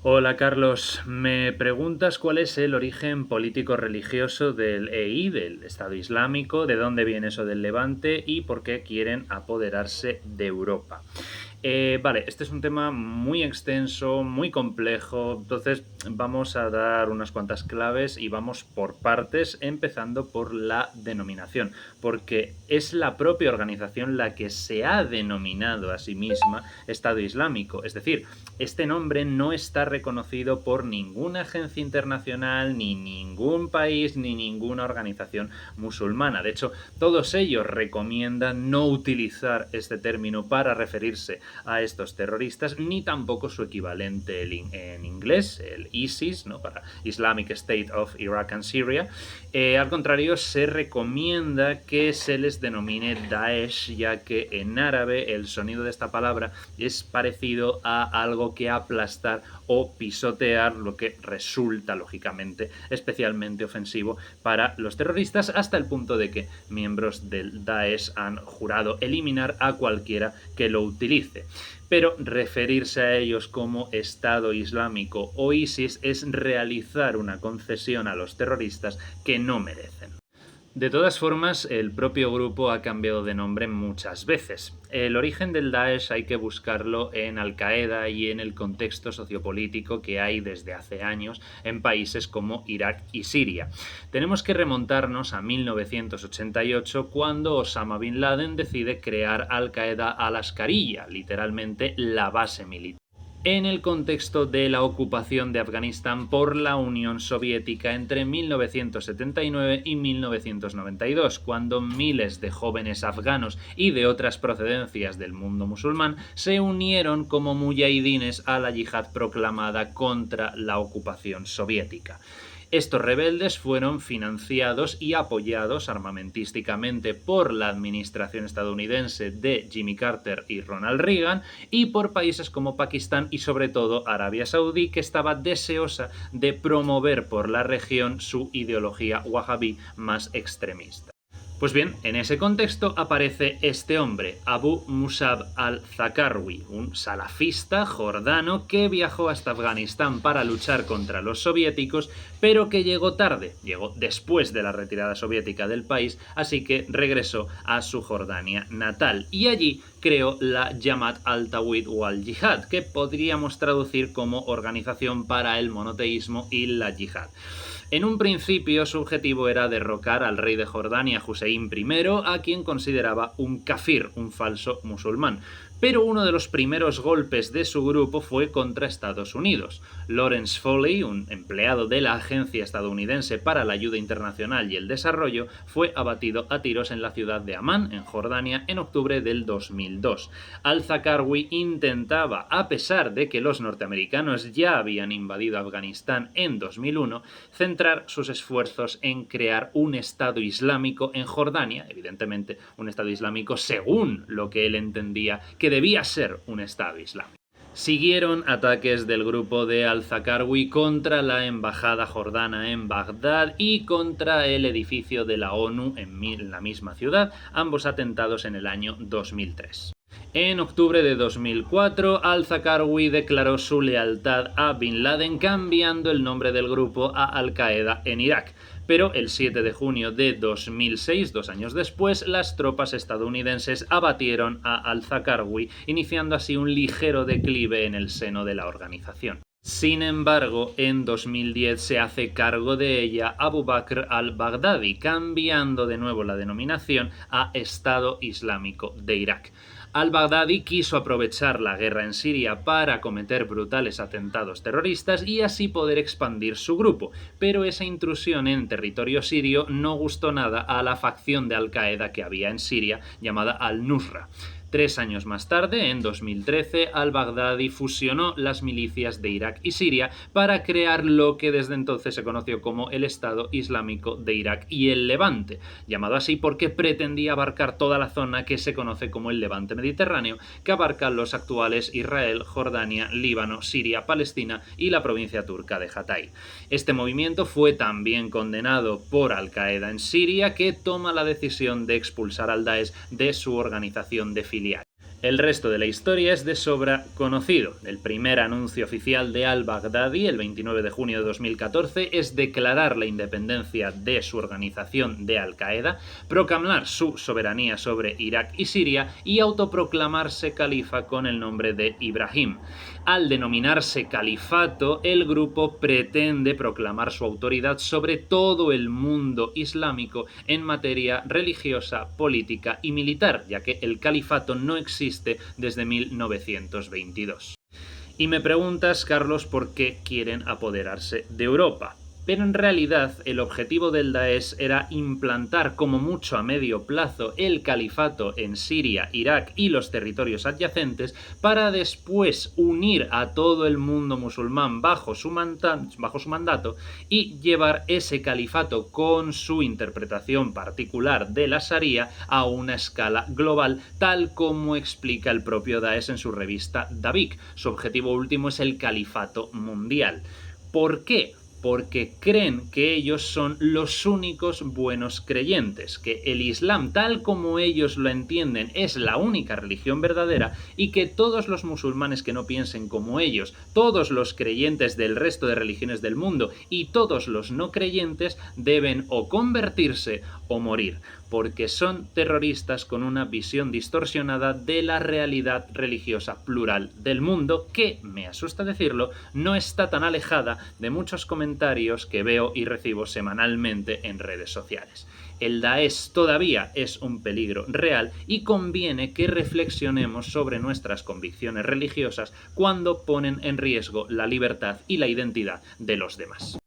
Hola Carlos, me preguntas cuál es el origen político-religioso del EI, del Estado Islámico, de dónde viene eso del Levante y por qué quieren apoderarse de Europa. Vale, este es un tema muy extenso, muy complejo, entonces vamos a dar unas cuantas claves y vamos por partes, empezando por la denominación, porque es la propia organización la que se ha denominado a sí misma Estado Islámico, es decir, este nombre no está reconocido por ninguna agencia internacional, ni ningún país, ni ninguna organización musulmana. De hecho, todos ellos recomiendan no utilizar este término para referirse a estos terroristas, ni tampoco su equivalente en inglés, el ISIS, ¿no? Para Islamic State of Iraq and Syria. Al contrario, se recomienda que se les denomine Daesh, ya que en árabe el sonido de esta palabra es parecido a algo que aplastar o pisotear, lo que resulta, lógicamente, especialmente ofensivo para los terroristas, hasta el punto de que miembros del Daesh han jurado eliminar a cualquiera que lo utilice. Pero referirse a ellos como Estado Islámico o ISIS es realizar una concesión a los terroristas que no merecen. De todas formas, el propio grupo ha cambiado de nombre muchas veces. El origen del Daesh hay que buscarlo en Al-Qaeda y en el contexto sociopolítico que hay desde hace años en países como Irak y Siria. Tenemos que remontarnos a 1988, cuando Osama Bin Laden decide crear Al-Qaeda al-Asqariyya, literalmente la base militar, en el contexto de la ocupación de Afganistán por la Unión Soviética entre 1979 y 1992, cuando miles de jóvenes afganos y de otras procedencias del mundo musulmán se unieron como mujahidines a la yihad proclamada contra la ocupación soviética. Estos rebeldes fueron financiados y apoyados armamentísticamente por la administración estadounidense de Jimmy Carter y Ronald Reagan, y por países como Pakistán y sobre todo Arabia Saudí, que estaba deseosa de promover por la región su ideología wahhabí más extremista. Pues bien, en ese contexto aparece este hombre, Abu Musab al-Zakarwi, un salafista jordano que viajó hasta Afganistán para luchar contra los soviéticos, pero que llegó tarde, llegó después de la retirada soviética del país, así que regresó a su Jordania natal y allí creó la Jamaat al-Tawhid wal-Jihad, que podríamos traducir como Organización para el Monoteísmo y la Yihad. En un principio su objetivo era derrocar al rey de Jordania, Hussein I, a quien consideraba un kafir, un falso musulmán. Pero uno de los primeros golpes de su grupo fue contra Estados Unidos. Lawrence Foley, un empleado de la Agencia Estadounidense para la Ayuda Internacional y el Desarrollo, fue abatido a tiros en la ciudad de Amán, en Jordania, en octubre del 2002. Al-Zakarwi intentaba, a pesar de que los norteamericanos ya habían invadido Afganistán en 2001, centrar sus esfuerzos en crear un Estado Islámico en Jordania, evidentemente un Estado Islámico según lo que él entendía que debía ser un Estado Islámico. Siguieron ataques del grupo de Al-Zakarwi contra la embajada jordana en Bagdad y contra el edificio de la ONU en la misma ciudad, ambos atentados en el año 2003. En octubre de 2004, Al-Zakarwi declaró su lealtad a Bin Laden, cambiando el nombre del grupo a Al-Qaeda en Irak. Pero el 7 de junio de 2006, 2 años después, las tropas estadounidenses abatieron a Al-Zakarwi, iniciando así un ligero declive en el seno de la organización. Sin embargo, en 2010 se hace cargo de ella Abu Bakr al-Baghdadi, cambiando de nuevo la denominación a Estado Islámico de Irak. Al-Baghdadi quiso aprovechar la guerra en Siria para cometer brutales atentados terroristas y así poder expandir su grupo, pero esa intrusión en territorio sirio no gustó nada a la facción de Al-Qaeda que había en Siria, llamada Al-Nusra. 3 años más tarde, en 2013, al-Baghdadi fusionó las milicias de Irak y Siria para crear lo que desde entonces se conoció como el Estado Islámico de Irak y el Levante, llamado así porque pretendía abarcar toda la zona que se conoce como el Levante Mediterráneo, que abarca los actuales Israel, Jordania, Líbano, Siria, Palestina y la provincia turca de Hatay. Este movimiento fue también condenado por Al-Qaeda en Siria, que toma la decisión de expulsar al Daesh de su organización de filiales. El resto de la historia es de sobra conocido. El primer anuncio oficial de al-Baghdadi, el 29 de junio de 2014, es declarar la independencia de su organización de Al-Qaeda, proclamar su soberanía sobre Irak y Siria y autoproclamarse califa con el nombre de Ibrahim. Al denominarse califato, el grupo pretende proclamar su autoridad sobre todo el mundo islámico en materia religiosa, política y militar, ya que el califato no existe desde 1922. Y me preguntas, Carlos, por qué quieren apoderarse de Europa. Pero en realidad el objetivo del Daesh era implantar como mucho a medio plazo el califato en Siria, Irak y los territorios adyacentes para después unir a todo el mundo musulmán bajo su mandato y llevar ese califato con su interpretación particular de la Sharia a una escala global, tal como explica el propio Daesh en su revista Dabiq. Su objetivo último es el califato mundial. ¿Por qué? Porque creen que ellos son los únicos buenos creyentes, que el Islam tal como ellos lo entienden es la única religión verdadera y que todos los musulmanes que no piensen como ellos, todos los creyentes del resto de religiones del mundo y todos los no creyentes deben o convertirse o morir, porque son terroristas con una visión distorsionada de la realidad religiosa plural del mundo que, me asusta decirlo, no está tan alejada de muchos comentarios que veo y recibo semanalmente en redes sociales. El Daesh todavía es un peligro real y conviene que reflexionemos sobre nuestras convicciones religiosas cuando ponen en riesgo la libertad y la identidad de los demás.